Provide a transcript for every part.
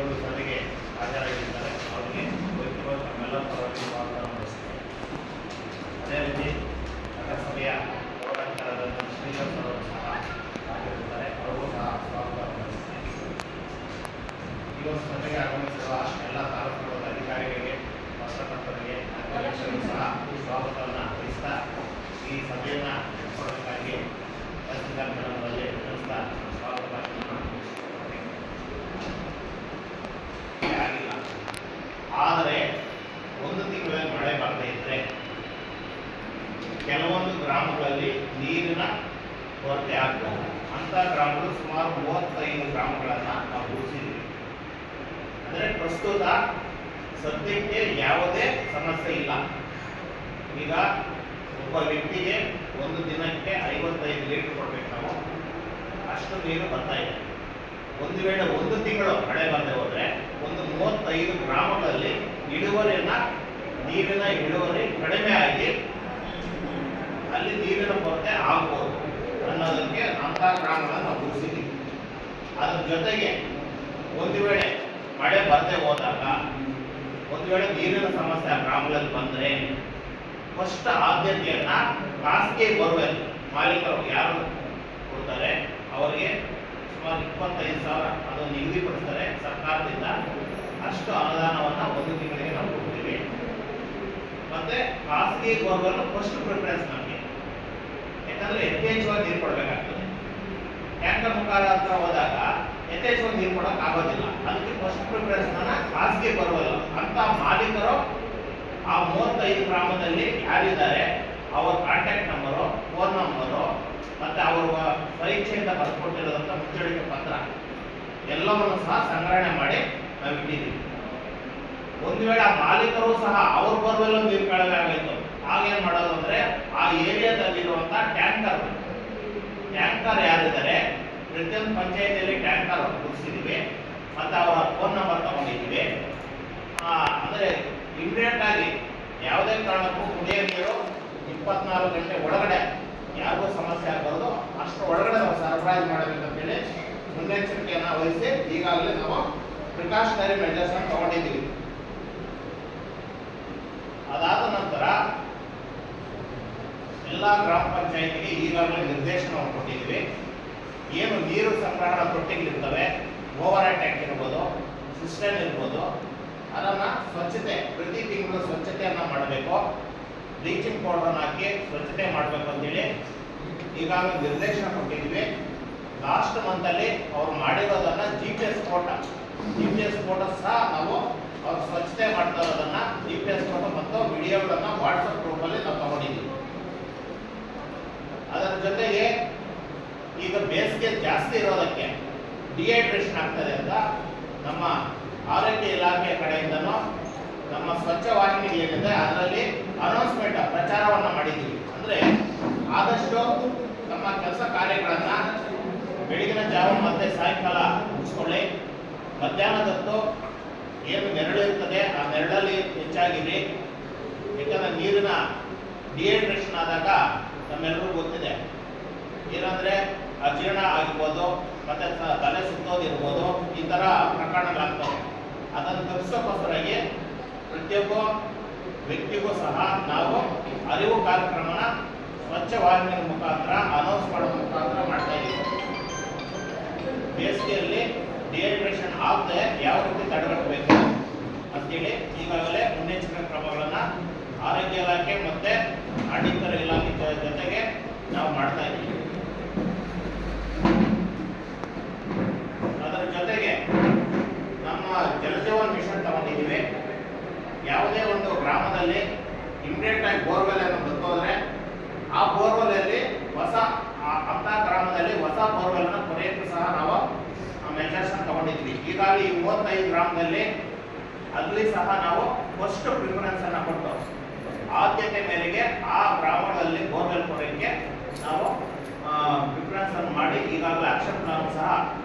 ಒಂದು ಸಭೆಗೆ ಹಾಜರಾಗಿದ್ದಾರೆ. ಅವರಿಗೆ ವೈಯಕ್ತಿಕವಾಗಿ ನಮ್ಮೆಲ್ಲ ಪರವಾಗಿ ಸ್ವಾಗತ ಬಯಸುತ್ತೇವೆ. ಅದೇ ರೀತಿ ನಗರಸಭೆಯ ಪೌರಾಯುಕ್ತರಾದಂಥ ಶ್ರೀಧರ್ ಸರ್ ಅವರು ಸಹ ಹಾಜರಿದ್ದಾರೆ. ಅವರಿಗೂ ಸಹ ಸ್ವಾಗತ ಬಯಸುತ್ತೇವೆ. ಈ ಒಂದು ಸಭೆಗೆ ಆಗಮಿಸಿರುವ ಎಲ್ಲ ತಾಲೂಕುಗಳ ಅಧಿಕಾರಿಗಳಿಗೆ, ಪತ್ರಕರ್ತರಿಗೆ, ಅಧ್ಯಕ್ಷರಿಗೂ ಸಹ ಸ್ವಾಗತವನ್ನು ಬಯಸ್ತಾ ಈ ಸಭೆಯನ್ನು ನಡೆಸೋದಕ್ಕಾಗಿ ತಹಸೀಲ್ದಾರ್ ಮೇಡಮ್ಗಳಲ್ಲಿ ನಡೆಸ್ತಾ ಸ್ವಾಗತ ಭಾಷಣ ಆಗಿಲ್ಲ. ಆದರೆ ಒಂದು ತಿಂಗಳಲ್ಲಿ ಮಳೆ ಬರ್ತಾ ಇದ್ರೆ ಕೆಲವೊಂದು ಗ್ರಾಮಗಳಲ್ಲಿ ನೀರಿನ ಕೊರತೆ ಆಗ್ಬೋದು. ಅಂಥ ಗ್ರಾಮಗಳು ಸುಮಾರು 35 ಗ್ರಾಮಗಳನ್ನು ನಾವು ಗುರುತಿಸಿದ್ದೀವಿ. ಅಂದರೆ ಪ್ರಸ್ತುತ ಸದ್ಯಕ್ಕೆ ಯಾವುದೇ ಸಮಸ್ಯೆ ಇಲ್ಲ. ಈಗ ಒಬ್ಬ ವ್ಯಕ್ತಿಗೆ ಒಂದು ದಿನಕ್ಕೆ 55 ಲೀಟರ್ ಕೊಡ್ಬೇಕು ನಾವು, ಅಷ್ಟು ನೀರು ಬರ್ತಾ ಇದೆ. ಒಂದು ವೇಳೆ ಒಂದು ತಿಂಗಳು ಮಳೆ ಬರದೆ ಹೋದರೆ ಒಂದು 35 ಗ್ರಾಮಗಳಲ್ಲಿ ನೀರಿನ ಇಳುವರಿ ಕಡಿಮೆ ಆಗಿ ಅಲ್ಲಿ ನೀರಿನ ಕೊರತೆ ಆಗ್ಬೋದು ಅನ್ನೋದಕ್ಕೆ ಅಂಥ ಗ್ರಾಮಗಳನ್ನು ನಾವು ಗುರುತಿಸಿದ್ದೀವಿ. ಅದ್ರ ಜೊತೆಗೆ ಒಂದು ವೇಳೆ ಮಳೆ ಬರದೆ ಹೋದಾಗ, ಒಂದು ವೇಳೆ ನೀರಿನ ಸಮಸ್ಯೆ ಆ ಗ್ರಾಮಗಳಲ್ಲಿ ಬಂದರೆ ಫಸ್ಟ್ ಆದ್ಯತೆಯನ್ನ ಖಾಸಗಿ ಬೋರ್ವೆಲ್ ಮಾಲೀಕರು ಯಾರು ಕೊಡ್ತಾರೆ ಅವರಿಗೆ ಸುಮಾರು 25,000 ಅದು ನಿಗದಿಪಡಿಸ್ತಾರೆ ಸರ್ಕಾರದಿಂದ. ಅಷ್ಟು ಅನುದಾನವನ್ನು ಒಂದು ತಿಂಗಳಿಗೆ ನಾವು ಕೊಡ್ತೀವಿ. ಮತ್ತೆ ಖಾಸಗಿ ಬೋರ್ವೆಲ್ ಫಸ್ಟ್ ಪ್ರಿಫರೆನ್ಸ್ ನಮಗೆ, ಯಾಕಂದ್ರೆ ಯಥೇಚ್ಛವಾಗಿ ನೀರು ಕೊಡಬೇಕಾಗ್ತದೆ. ಟ್ಯಾಂಕರ್ ಮುಖಾಂತರ ಹೋದಾಗ ಯಥೇಚ್ಛವಾಗಿ ನೀರು ಕೊಡೋಕೆ ಆಗೋದಿಲ್ಲ. ಅದಕ್ಕೆ ಫಸ್ಟ್ ಪ್ರಿಫರೆನ್ಸ್ ಖಾಸಗಿ ಬೋರ್ವೆಲ್ ಅಂತ ಮಾಲೀಕರು ಆ 35 ಗ್ರಾಮದಲ್ಲಿ ಯಾರಿದ್ದಾರೆ ಅವರ ಕಾಂಟ್ಯಾಕ್ಟ್ ನಂಬರು, ಫೋನ್ ನಂಬರು ಮತ್ತು ಅವರ ಪರೀಕ್ಷೆಯಿಂದ ಬರೆದುಕೊಟ್ಟಿರೋದಂಥ ಮುಚ್ಚಳಿಕೆ ಪತ್ರ ಎಲ್ಲವನ್ನು ಸಹ ಸಂಗ್ರಹಣೆ ಮಾಡಿ ನಾವು ಇಟ್ಟಿದ್ದೀವಿ. ಒಂದು ವೇಳೆ ಆ ಮಾಲೀಕರು ಸಹ ಅವ್ರ ಬೋರ್ವೆಲ್ ನೀರು ಕಳವೆ ಆಗೋಯ್ತು, ಆಗೇನು ಮಾಡೋದು ಅಂದರೆ ಆ ಏರಿಯಾದಲ್ಲಿರುವಂಥ ಟ್ಯಾಂಕರ್ ಯಾರಿದ್ದಾರೆ ಪ್ರತಿಯೊಂದು ಪಂಚಾಯತಿಯಲ್ಲಿ ಟ್ಯಾಂಕರ್ ಗುರುತಿಸಿದ್ದೀವಿ ಮತ್ತು ಅವರ ಫೋನ್ ನಂಬರ್ ತಗೊಂಡಿದ್ದೀವಿ. ಅಂದರೆ ಇಮಿಡಿಯೇಟ್ ಆಗಿ ಯಾವುದೇ ಕಾರಣಕ್ಕೂ ಕುಡಿಯೋ ನೀರು 24 ಗಂಟೆ ಒಳಗಡೆ ಯಾರಿಗೂ ಸಮಸ್ಯೆ ಆಗಬಾರ್ದು, ಅಷ್ಟು ಒಳಗಡೆ ನಾವು ಸರಬರಾಜು ಮಾಡಬೇಕಂತೇಳಿ ಮುನ್ನೆಚ್ಚರಿಕೆಯನ್ನು ವಹಿಸಿ ಈಗಾಗಲೇ ನಾವು ಪ್ರಿಕಾಷನರಿ ಮೆಜರ್ಸ್ ಅನ್ನು ತಗೊಂಡಿದ್ದೀವಿ. ಅದಾದ ನಂತರ ಎಲ್ಲ ಗ್ರಾಮ ಪಂಚಾಯತಿಗೆ ಈಗಾಗಲೇ ನಿರ್ದೇಶನವನ್ನು ಕೊಟ್ಟಿದ್ದೀವಿ. ಏನು ನೀರು ಸಂಗ್ರಹಣಾ ತೊಟ್ಟಿಗಳಿರ್ತವೆ, ಓವರ್ ಹೆಡ್ ಟ್ಯಾಂಕ್ ಇರ್ಬೋದು, ಸಿಸ್ಟಮ್ ಇರ್ಬೋದು, ಅದನ್ನು ಸ್ವಚ್ಛತೆ ಪ್ರತಿ ತಿಂಗಳು ಸ್ವಚ್ಛತೆಯನ್ನು ಮಾಡಬೇಕು. ಬ್ಲೀಚಿಂಗ್ ಪೌಡರ್ ಹಾಕಿ ಸ್ವಚ್ಛತೆ ಮಾಡಬೇಕು ಅಂತೇಳಿ ಈಗಾಗಲೇ ನಿರ್ದೇಶನ ಕೊಟ್ಟಿದ್ದೀವಿ. ಲಾಸ್ಟ್ ಮಂತಲ್ಲಿ ಅವ್ರು ಮಾಡಿರೋದನ್ನು GPS ಫೋಟೋ ಸಹ ನಾವು ಅವ್ರು ಸ್ವಚ್ಛತೆ ಮಾಡ್ತಾ ಇರೋದನ್ನು GPS ಫೋಟೋ ಮತ್ತು ವಿಡಿಯೋಗಳನ್ನು ವಾಟ್ಸಪ್ ಗ್ರೂಪಲ್ಲಿ ನಾವು ತಗೊಂಡಿದ್ದೀವಿ. ಅದರ ಜೊತೆಗೆ ಈಗ ಬೇಸಿಗೆ ಜಾಸ್ತಿ ಇರೋದಕ್ಕೆ ಡಿಹೈಡ್ರೇಷನ್ ಆಗ್ತದೆ ಅಂತ ನಮ್ಮ ಆರೋಗ್ಯ ಇಲಾಖೆ ಕಡೆಯಿಂದನೂ ನಮ್ಮ ಸ್ವಚ್ಛ ವಾಹಿನಿ ಏನಿದೆ ಅದರಲ್ಲಿ ಅನೌನ್ಸ್ಮೆಂಟ್ ಪ್ರಚಾರವನ್ನು ಮಾಡಿದ್ದೀವಿ. ಅಂದರೆ ಆದಷ್ಟು ನಮ್ಮ ಕೆಲಸ ಕಾರ್ಯಗಳನ್ನು ಬೆಳಗಿನ ಜಾವ ಮತ್ತು ಸಾಯಂಕಾಲ ಮುಗಿಸ್ಕೊಳ್ಳಿ. ಮಧ್ಯಾಹ್ನದತ್ತು ಏನು ನೆರಳು ಇರ್ತದೆ ಆ ನೆರಳಲ್ಲಿ ಹೆಚ್ಚಾಗಿರಿ. ಯಾಕಂದರೆ ನೀರಿನ ಡಿಹೈಡ್ರೇಷನ್ ಆದಾಗ ನಮ್ಮೆಲ್ಲರಿಗೂ ಗೊತ್ತಿದೆ, ಏನಂದರೆ ಅಜೀರ್ಣ ಆಗಿರ್ಬೋದು ಮತ್ತು ತಲೆ ಸುತ್ತೋದಿರ್ಬೋದು, ಈ ಥರ ಪ್ರಕರಣಗಳಾಗ್ತವೆ. ಅದನ್ನು ತಪ್ಪಿಸೋಕ್ಕೋಸ್ಕರಾಗಿ ಪ್ರತಿಯೊಬ್ಬ ವ್ಯಕ್ತಿಗೂ ಸಹ ನಾವು ಅರಿವು ಕಾರ್ಯಕ್ರಮನ ಸ್ವಚ್ಛ ವಾಹಿನಿಯ ಮುಖಾಂತರ ಅನೌನ್ಸ್ ಮಾಡೋದ್ರ ಮುಖಾಂತರ ಮಾಡ್ತಾ ಇದ್ದೀವಿ. ಬೇಸಿಗೆಯಲ್ಲಿ ಡಿಹೈಡ್ರೇಷನ್ ಆಗದೆ ಯಾವ ರೀತಿ ತಡೆಗಟ್ಟಬೇಕು ಅಂತೇಳಿ ಈಗಾಗಲೇ ಮುನ್ನೆಚ್ಚರಿಕೆ ಕ್ರಮಗಳನ್ನು ಆರೋಗ್ಯ ಇಲಾಖೆ ಮತ್ತು ಆಡಳಿತ ಇಲಾಖೆ ಜೊತೆಗೆ ನಾವು ಮಾಡ್ತಾ ಇದ್ದೀವಿ. ಅದರ ಜೊತೆಗೆ ನಮ್ಮ ಜಲಜೀವನ್ ಮಿಷನ್ ತಗೊಂಡಿದ್ದೀವಿ. ಯಾವುದೇ ಒಂದು ಗ್ರಾಮದಲ್ಲಿ ಇಮಿಡಿಯೇಟ್ ಆಗಿ ಬೋರ್ವೆಲ್ ಅನ್ನು ಬಂದೋದ್ರೆ ಆ ಬೋರ್ವೆಲ್ ಹೊಸ ಅಂತ ಗ್ರಾಮದಲ್ಲಿ ಹೊಸ ಬೋರ್ವೆಲ್ ಅನ್ನು ಕೊರೆಯಕ್ಕೂ ಸಹ ನಾವು ಮೆಜರ್ಸ್ ತಗೊಂಡಿದ್ವಿ. ಈಗಾಗಲೇ ಈ 35 ಗ್ರಾಮದಲ್ಲಿ ಅಲ್ಲಿ ಸಹ ನಾವು ಫಸ್ಟ್ ಪ್ರಿಫರೆನ್ಸ್ ಅನ್ನು ಕೊಟ್ಟು ಆದ್ಯತೆ ಮೇರೆಗೆ ಆ ಗ್ರಾಮಗಳಲ್ಲಿ ಬೋರ್ವೆಲ್ ಕೊರೆಯಕ್ಕೆ ನಾವು ಪ್ರಿಫರೆನ್ಸ್ ಅನ್ನು ಮಾಡಿ ಈಗಾಗಲೇ ಆಕ್ಷನ್ ಪ್ಲಾನ್ ಸಹ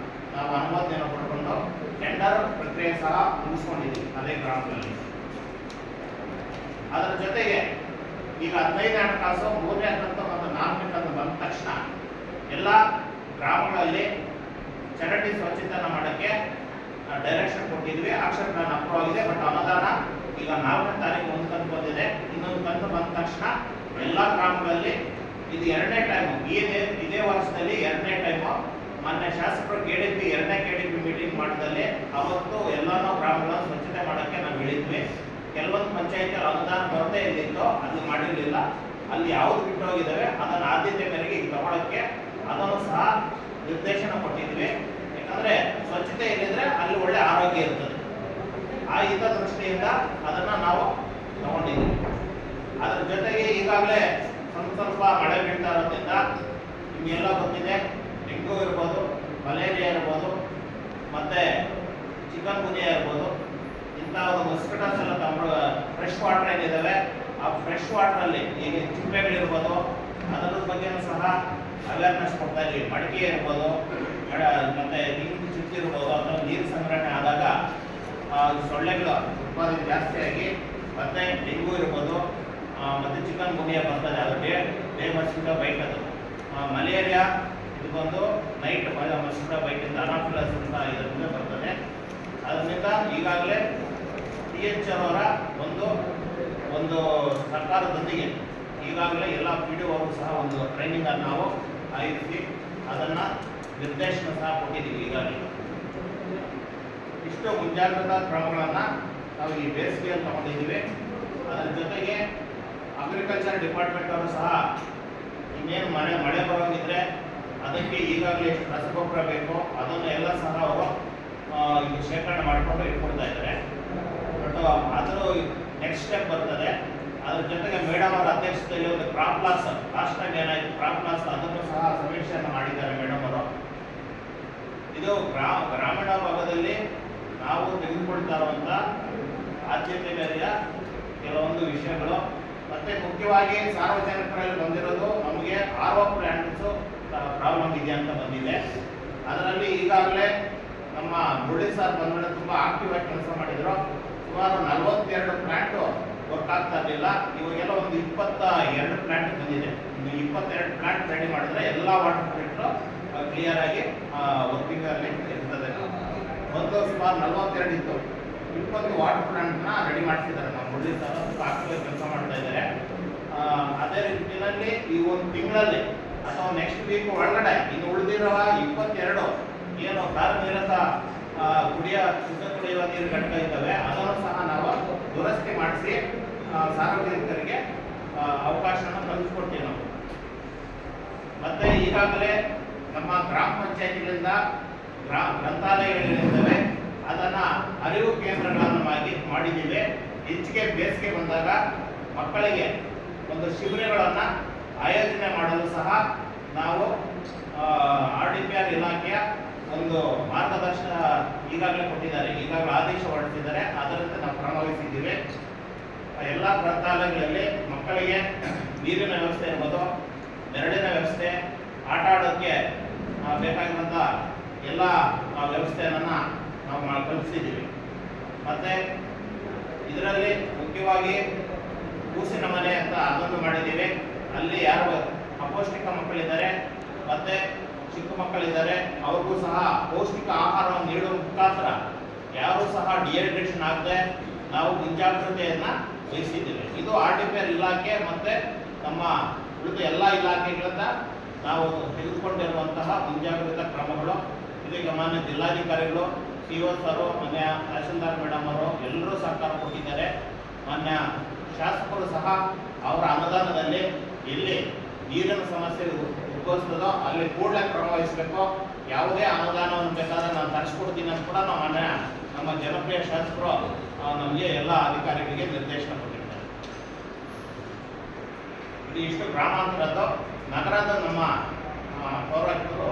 ನಾವು ಅನುಮತಿಯನ್ನು ಪಡ್ಕೊಂಡು ಟೆಂಡರ್ ಪ್ರಕ್ರಿಯೆ ಸಹ ಮುಗಿಸ್ಕೊಂಡಿದ್ದೀವಿ ಅದೇ ಗ್ರಾಮಗಳಲ್ಲಿ. ಅದರ ಜೊತೆಗೆ ಈಗ 15ನೇ ಹಣಕಾಸು 3ನೇ ಕಂತು ಮತ್ತು 4ನೇ ಕಂತು ಬಂದ ತಕ್ಷಣ ಎಲ್ಲ ಗ್ರಾಮಗಳಲ್ಲಿ ಚರಂಡಿ ಸ್ವಚ್ಛತೆಯನ್ನು ಮಾಡೋಕ್ಕೆ ಡೈರೆಕ್ಷನ್ ಕೊಟ್ಟಿದ್ವಿ, ಆಕ್ಷನ್ ಪ್ಲಾನ್ ಅಪ್ರೂವ್ ಆಗಿದೆ. ಬಟ್ ಅನುದಾನ ಈಗ 4ನೇ ತಾರೀಕು ಒಂದು ಕಂತು ಬಂದಿದೆ. ಇನ್ನೊಂದು ಕಂತು ಬಂದ ತಕ್ಷಣ ಎಲ್ಲ ಗ್ರಾಮಗಳಲ್ಲಿ ಇದು 2ನೇ ಟೈಮು, ಇದೇ ವರ್ಷದಲ್ಲಿ 2ನೇ ಟೈಮು. ಮೊನ್ನೆ ಶಾಸಕರು KDP 2ನೇ KDP ಮೀಟಿಂಗ್ ಮಾಡಿದಲ್ಲಿ ಅವತ್ತು ಎಲ್ಲಾನು ಗ್ರಾಮಗಳನ್ನು ಸ್ವಚ್ಛತೆ ಮಾಡೋಕ್ಕೆ ನಾವು ಹೇಳಿದ್ವಿ. ಕೆಲವೊಂದು ಪಂಚಾಯತ್ ಅನುದಾನ ಬರದೇ ಇದ್ದಿತ್ತು, ಅದು ಮಾಡಿರಲಿಲ್ಲ. ಅಲ್ಲಿ ಯಾವ್ದು ಬಿಟ್ಟು ಹೋಗಿದ್ದಾವೆ ಅದನ್ನು ಆದ್ಯತೆ ಮೇರೆಗೆ ಈಗ ತಗೊಳಕ್ಕೆ ಅದನ್ನು ಸಹ ನಿರ್ದೇಶನ ಕೊಟ್ಟಿದ್ವಿ. ಯಾಕಂದ್ರೆ ಸ್ವಚ್ಛತೆ ಇಲ್ಲಿದ್ರೆ ಅಲ್ಲಿ ಒಳ್ಳೆ ಆರೋಗ್ಯ ಇರ್ತದೆ. ಆ ಹಿತದೃಷ್ಟಿಯಿಂದ ಅದನ್ನ ನಾವು ತಗೊಂಡಿದ್ವಿ. ಅದ್ರ ಜೊತೆಗೆ ಈಗಾಗಲೇ ಸ್ವಲ್ಪ ಮಳೆ ಬೀಳ್ತಾ ಇರೋದ್ರಿಂದ ನಿಮಗೆಲ್ಲ ಗೊತ್ತಿದೆ, ಡೆಂಗು ಇರ್ಬೋದು, ಮಲೇರಿಯಾ ಇರ್ಬೋದು, ಮತ್ತೆ ಚಿಕನ್ ಗುನಿಯಾ ಇರ್ಬೋದು, ಇಂಥ ಒಂದು ಮೊಸ್ಕಿಟೋಸ್ ಎಲ್ಲ ಫ್ರೆಶ್ ವಾಟರ್ ಏನಿದ್ದಾವೆ ಆ ಫ್ರೆಶ್ ವಾಟರಲ್ಲಿ ಈಗ ಚಿಪ್ಪೆಗಳಿರ್ಬೋದು ಅದರ ಬಗ್ಗೆನೂ ಸಹ ಅವೇರ್ನೆಸ್ ಕೊಡ್ತಾ ಇದ್ವಿ. ಮಡಿಕೆ ಇರ್ಬೋದು, ಮತ್ತೆ ನೀರು ಚುಚ್ಚಿರ್ಬೋದು, ಅಥವಾ ನೀರು ಸಂಗ್ರಹಣೆ ಆದಾಗ ಸೊಳ್ಳೆಗಳು ಉತ್ಪಾದನೆ ಜಾಸ್ತಿಯಾಗಿ ಮತ್ತೆ ಡೆಂಗು ಇರ್ಬೋದು, ಮತ್ತೆ ಚಿಕನ್ ಗುನಿಯಾ ಬರ್ತದೆ. ಅದು ಡೇ ಮಸ್ಕಿಟೋ ಬೈಟ್, ಅದು ಮಲೇರಿಯಾ ಇದು ಬಂದು ನೈಟ್ ಮಸ್ಕಿಟೋ ಬೈಟಿಂದ ಅನಾಫಿಲಸ್ ಅಂತ ಇದರಿಂದ ಬರ್ತದೆ. ಅದರಿಂದ ಈಗಾಗಲೇ THR ಅವರ ಒಂದು ಸರ್ಕಾರದೊಂದಿಗೆ ಈಗಾಗಲೇ ಎಲ್ಲ PDO ಅವರು ಸಹ ಒಂದು ಟ್ರೈನಿಂಗ್ ಅನ್ನು ನಾವು ಆಯೋಜಿಸಿ ಅದನ್ನು ನಿರ್ದೇಶನ ಸಹ ಕೊಟ್ಟಿದ್ದೀವಿ. ಈಗಾಗಲೇ ಇಷ್ಟು ಮುಂಜಾಗ್ರತಾ ಕ್ರಮಗಳನ್ನು ನಾವು ಈ ಬೇಸಿಗೆಯಲ್ಲಿ ತಗೊಂಡಿದ್ದೀವಿ. ಅದರ ಜೊತೆಗೆ ಅಗ್ರಿಕಲ್ಚರ್ ಡಿಪಾರ್ಟ್ಮೆಂಟ್ ಅವರು ಸಹ ಇನ್ನೇನು ಮಳೆ ಬರೋಂಗಿದ್ರೆ ಅದಕ್ಕೆ ಈಗಾಗಲೇ ಎಷ್ಟು ರಸಗೊಬ್ಬರ ಬೇಕು ಅದನ್ನು ಎಲ್ಲ ಸಹ ಅವರು ಈಗ ಶೇಖರಣೆ ಮಾಡಿಕೊಂಡು ಇಟ್ಕೊಳ್ತಾ ಇದ್ದಾರೆ. ಬಟ್ ಅದರ ನೆಕ್ಸ್ಟ್ ಸ್ಟೆಪ್ ಬರ್ತದೆ. ಅದ್ರ ಜೊತೆಗೆ ಮೇಡಮ್ ಅವರ ಅಧ್ಯಕ್ಷತೆಯಲ್ಲಿ ಒಂದು ಕ್ರಾಪ್ ಲಾಸ್ ಲಾಸ್ಟ್ ಟೈಮ್ ಏನಾಯಿತು, ಕ್ರಾಪ್ ಲಾಸ್ ಅದನ್ನು ಸಹ ಸಮೀಕ್ಷೆಯನ್ನು ಮಾಡಿದ್ದಾರೆ ಮೇಡಮ್ ಅವರು. ಇದು ಗ್ರಾಮೀಣ ಭಾಗದಲ್ಲಿ ನಾವು ತೆಗೆದುಕೊಳ್ತಾ ಇರುವಂಥ ಆದ್ಯತೆ ಮೇರೆಯ ಕೆಲವೊಂದು ವಿಷಯಗಳು. ಮತ್ತೆ ಮುಖ್ಯವಾಗಿ ಸಾರ್ವಜನಿಕರಲ್ಲಿ ಬಂದಿರೋದು ನಮಗೆ RO ಪ್ಲಾಂಟ್ಸು ಪ್ರಾಬ್ಲಮ್ ಇದೆ ಅಂತ ಬಂದಿದೆ. ಅದರಲ್ಲಿ ಈಗಾಗಲೇ ನಮ್ಮ ಮುರಳಿ ಸರ್ ಬಂದ್ಮೇಲೆ ತುಂಬ ಆಕ್ಟಿವ್ ಆಗಿ ಕೆಲಸ ಮಾಡಿದ್ರು. ಸುಮಾರು 42 ಪ್ಲಾಂಟು ವರ್ಕ್ ಆಗ್ತಾ ಇರಲಿಲ್ಲ. ಇವಾಗೆಲ್ಲ ಒಂದು 22 ಪ್ಲಾಂಟ್ ಬಂದಿದೆ. ಇನ್ನು 22 ಪ್ಲಾಂಟ್ ರೆಡಿ ಮಾಡಿದ್ರೆ ಎಲ್ಲ ವಾಟರ್ ಫಿಲ್ಟ್ರು ಕ್ಲಿಯರ್ ಆಗಿ ವರ್ಕಿಂಗ್ ಅಲ್ಲಿ ಇರ್ತದೆ. ಒಂದು ಸುಮಾರು 42 ಇತ್ತು, 20 ವಾಟರ್ ಪ್ಲಾಂಟ್ನ ರೆಡಿ ಮಾಡಿಸಿದ್ದಾರೆ. ನಮ್ಮ ಮುರಳಿ ಸರ್ ಆಕ್ಟಿವ್ ಆಗಿ ಕೆಲಸ ಮಾಡ್ತಾ ಇದ್ದಾರೆ. ಅದೇ ರೀತಿಯಲ್ಲಿ ಈ ಒಂದು ತಿಂಗಳಲ್ಲಿ ಅಥವಾ ನೆಕ್ಸ್ಟ್ ವೀಕ್ ಒಳಗಡೆ ಇನ್ನು ಉಳಿದಿರುವ 22 ಏನು ಕಾರ್ಯನಿರತ ಶುದ್ಧ ಕುಡಿಯುವ ನೀರು ಘಟಕ ಇದ್ದಾವೆ ಅದನ್ನು ಸಹ ನಾವು ದುರಸ್ತಿ ಮಾಡಿಸಿ ಸಾರ್ವಜನಿಕರಿಗೆ ಅವಕಾಶನ ಕಲ್ಪಿಸ್ಕೊಡ್ತೀವಿ ನಾವು. ಮತ್ತೆ ಈಗಾಗಲೇ ನಮ್ಮ ಗ್ರಾಮ ಪಂಚಾಯತಿಗಳಿಂದ ಗ್ರಂಥಾಲಯಗಳಿದ್ದಾವೆ, ಅದನ್ನು ಅರಿವು ಕೇಂದ್ರಗಳನ್ನು ಮಾಡಿದ್ದೀವಿ. ಹೆಚ್ಚಿಗೆ ಬೇಸಿಗೆ ಬಂದಾಗ ಮಕ್ಕಳಿಗೆ ಒಂದು ಶಿಬಿರಗಳನ್ನು ಆಯೋಜನೆ ಮಾಡಲು ಸಹ ನಾವು RDPR ಇಲಾಖೆಯ ಒಂದು ಮಾರ್ಗದರ್ಶನ ಈಗಾಗಲೇ ಕೊಟ್ಟಿದ್ದಾರೆ, ಈಗಾಗಲೇ ಆದೇಶ ಹೊರಡಿಸಿದ್ದಾರೆ. ಅದರಂತೆ ನಾವು ಕ್ರಮ ವಹಿಸಿದ್ದೀವಿ. ಎಲ್ಲ ಗ್ರಂಥಾಲಯಗಳಲ್ಲಿ ಮಕ್ಕಳಿಗೆ ನೀರಿನ ವ್ಯವಸ್ಥೆ ಇರ್ಬೋದು, ನೆರಳಿನ ವ್ಯವಸ್ಥೆ, ಆಟ ಆಡೋಕ್ಕೆ ಬೇಕಾಗಿರುವಂಥ ಎಲ್ಲ ವ್ಯವಸ್ಥೆಯನ್ನು ನಾವು ಕಲ್ಪಿಸಿದ್ದೀವಿ. ಮತ್ತು ಇದರಲ್ಲಿ ಮುಖ್ಯವಾಗಿ ಕೂಸಿನ ಮನೆ ಅಂತ ಅದೊಂದು ಮಾಡಿದ್ದೀವಿ. ಅಲ್ಲಿ ಯಾರು ಅಪೌಷ್ಟಿಕ ಮಕ್ಕಳಿದ್ದಾರೆ ಮತ್ತು ಚಿಕ್ಕ ಮಕ್ಕಳಿದ್ದಾರೆ ಅವ್ರಿಗೂ ಸಹ ಪೌಷ್ಟಿಕ ಆಹಾರವನ್ನು ನೀಡುವ ಮುಖಾಂತರ ಯಾರೂ ಸಹ ಡಿಹೈಡ್ರೇಷನ್ ಆಗದೆ ನಾವು ಮುಂಜಾಗ್ರತೆಯನ್ನು ವಹಿಸಿದ್ದೇವೆ. ಇದು RDPR ಇಲಾಖೆ ಮತ್ತು ನಮ್ಮ ಉಳಿದ ಎಲ್ಲ ಇಲಾಖೆಗಳಿಂದ ನಾವು ತೆಗೆದುಕೊಂಡಿರುವಂತಹ ಮುಂಜಾಗ್ರತಾ ಕ್ರಮಗಳು. ಇದಕ್ಕೆ ಮಾನ್ಯ ಜಿಲ್ಲಾಧಿಕಾರಿಗಳು, CO ಸರು, ಮಾನ್ಯ ತಹಶೀಲ್ದಾರ್ ಮೇಡಮ್ ಅವರು ಎಲ್ಲರೂ ಸಹಕಾರ ಕೊಟ್ಟಿದ್ದಾರೆ. ಮಾನ್ಯ ಶಾಸಕರು ಸಹ ಅವರ ಅನುದಾನದಲ್ಲಿ ಎಲ್ಲಿ ನೀರಿನ ಸಮಸ್ಯೆ ಉದ್ಭವಿಸ್ತದೋ ಅಲ್ಲಿ ಕೂಡಲೇ ಕ್ರಮ ವಹಿಸಬೇಕು. ಯಾವುದೇ ಅನುದಾನವನ್ನು ಬೇಕಾದ್ರೆ ನಾನು ತರಿಸ್ಕೊಡ್ತೀನಿ ಅಂತ ಕೂಡ ನಮ್ಮ ಜನಪ್ರಿಯ ಶಾಸಕರು ನಮಗೆ ಎಲ್ಲ ಅಧಿಕಾರಿಗಳಿಗೆ ನಿರ್ದೇಶನ ಕೊಟ್ಟಿದ್ದಾರೆ. ಇದು ಇಷ್ಟು ಗ್ರಾಮಾಂತರದ್ದು. ನಗರದ ನಮ್ಮ ಪೌರಾಯುಕ್ತರು